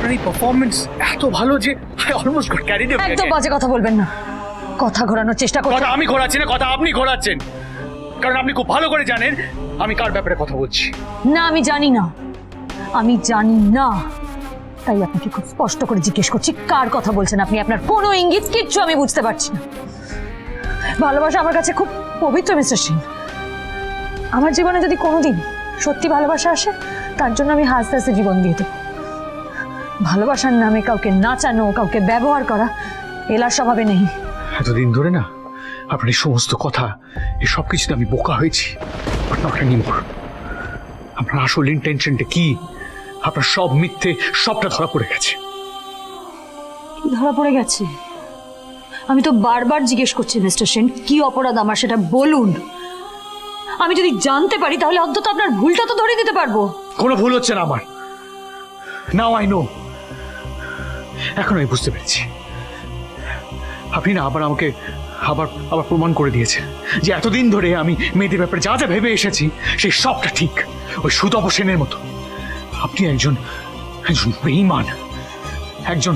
আপনার এই পারফরম্যান্স এত ভালো যে I almost goat carried away. একদম বাজে কথা বলবেন না, কথা ঘোরানোর চেষ্টা করছেন। কথা আমি ঘোরাচ্ছি না, কথা আপনি ঘোরাচ্ছেন, কারণ আপনি খুব ভালো করে জানেন আমি কার ব্যাপারে কথা বলছি। না, আমি জানি না, আমি জানি না, তাই আপনাকে খুব স্পষ্ট করে জিজ্ঞেস করছি কার কথা বলছেন আপনি। আপনার কোনো ইঙ্গিত কিচ্ছু আমি বুঝতে পারছি না। ভালোবাসা আমার কাছে খুব পবিত্র মিস্টার সিং। আমার জীবনে যদি কোনোদিন সত্যি ভালোবাসা আসে, তার জন্য আমি হাসতে হাসতে জীবন দিয়ে দেবো। ভালোবাসার নামে কাউকে নাচানো, কাউকে ব্যবহার করা এলার স্বভাবে নেই। এতদিন ধরে না আপনার এই সমস্ত কথা, এই সব কিছুতে আমি বোকা হয়েছি, বাট নট এনিমোর। আপনার আসল ইন্টেনশনটা কি, আপনার সব মিথ্যে, সবটা ধরা পড়ে গেছে। ধরা পড়ে গেছে? আমি তো বারবার জিজ্ঞেস করছি মিস্টার সেন, কি অপরাধ আমার সেটা বলুন। আমি যদি জানতে পারি তাহলে অন্তত আপনার ভুলটা তো ধরে দিতে পারবো। কোনো ভুল হচ্ছে না আমার। নাও আই নো, এখন আমি বুঝতে পেরেছি। আপনি না আবার আমাকে আবার প্রমাণ করে দিয়েছেন যে এতদিন ধরে আমি মেয়েদের ব্যাপারে যা যা ভেবে এসেছি সেই সবটা ঠিক, ওই সুতপ সেনের মতো। আপনি একজন বেঈমান, একজন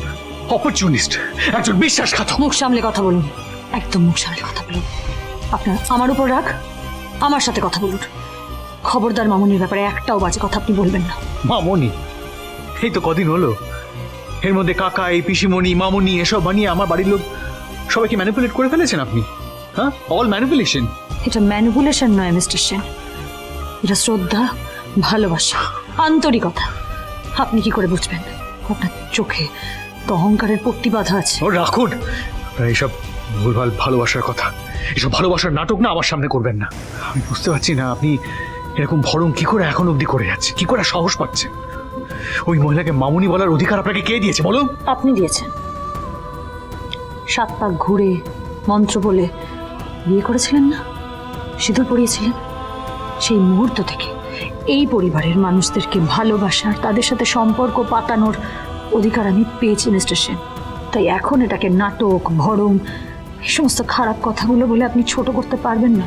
অপরচুনিস্ট, একজন বিশ্বাসঘাতক। মুখ সামলে কথা বলুন, একদম মুখ সামলে কথা বলুন। আপনার আমার উপর রাগ, আমার সাথে কথা বলুন। খবরদার মামুনির ব্যাপারে একটাও বাজে কথা আপনি বলবেন না। মামনি? এই তো কদিন হলো, এর মধ্যে কাকা, এই পিসিমণি, মামনি এসব বানিয়ে আমার বাড়ির লোক সবাইকে ম্যানিপুলেট করে ফেলেছেন আপনি। হ্যাঁ, অল ম্যানিপুলেশন। এটা ম্যানিপুলেশন নয় মিস্টার সেন, এটা শ্রদ্ধা, ভালোবাসা, আন্তরিকতা। আপনি কি করে বুঝবেন? আপনার চোখে তো অহংকারের পট্টি বাঁধা আছে। ও রাখুন এইসব ভুলভাল ভালোবাসার কথা, এসব ভালোবাসার নাটক না আমার সামনে করবেন না। আমি বুঝতে পারছি না আপনি এরকম ভরং কি করে এখন অবধি করে যাচ্ছে, কি করে সাহস পাচ্ছেন? ওই মহিলাকে মামুনি বলার অধিকার আপনাকে কে দিয়েছে বলুন? আপনি দিয়েছেন। 7 পাক ঘুরে মন্ত্র বলে বিয়ে করেছিলেন না, সিঁদুর পরিয়েছিলেন। সেই মুহূর্ত থেকে এই পরিবারের মানুষদেরকে ভালোবাসার, তাদের সাথে সম্পর্ক পাতানোর অধিকার আমি পেয়েছি মিস্টার সেন। তাই এখন এটাকে নাটক, ভরং, এই সমস্ত খারাপ কথাগুলো বলে আপনি ছোট করতে পারবেন না।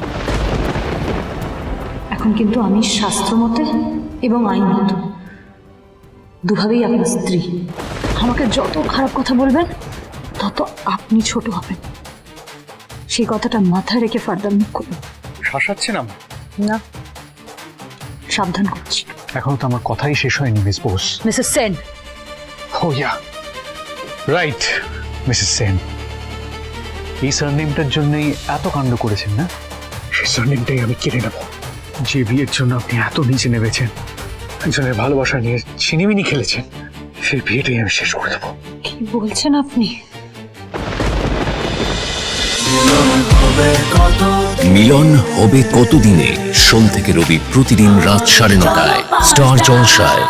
এখন কিন্তু আমি শাস্ত্রমতে এবং আইনত দুভাবেই আপনার স্ত্রী। আমাকে যত খারাপ কথা বলবেন তত আপনি ছোট হবেন। সেই কথাটা মাথায় রেখে ফার্দার মুখ করুন। শাসাচ্ছেন আমার? না, সাবধান করছি। এখনো তো আমার কথাই শেষ হয়নি মিস বোস। মিসেস সেন। ও ইয়া, রাইট, মিসেস সেন। এই সারনেমটার জন্যই এত কাণ্ড করেছেন না? সেই সারনেমটাই আমি কেড়ে নেব। যে বিয়ের জন্য আপনি এত নিচে নেমেছেন, একজনের ভালোবাসা নিয়ে ছিনিমিনি খেলেছেন, সেই বিয়েটাই আমি শেষ করে দেবো। কি বলছেন আপনি? মিলন হবে কতদিনে? সোম থেকে রবি প্রতিদিন রাত 9:30টায় স্টার জলসায়।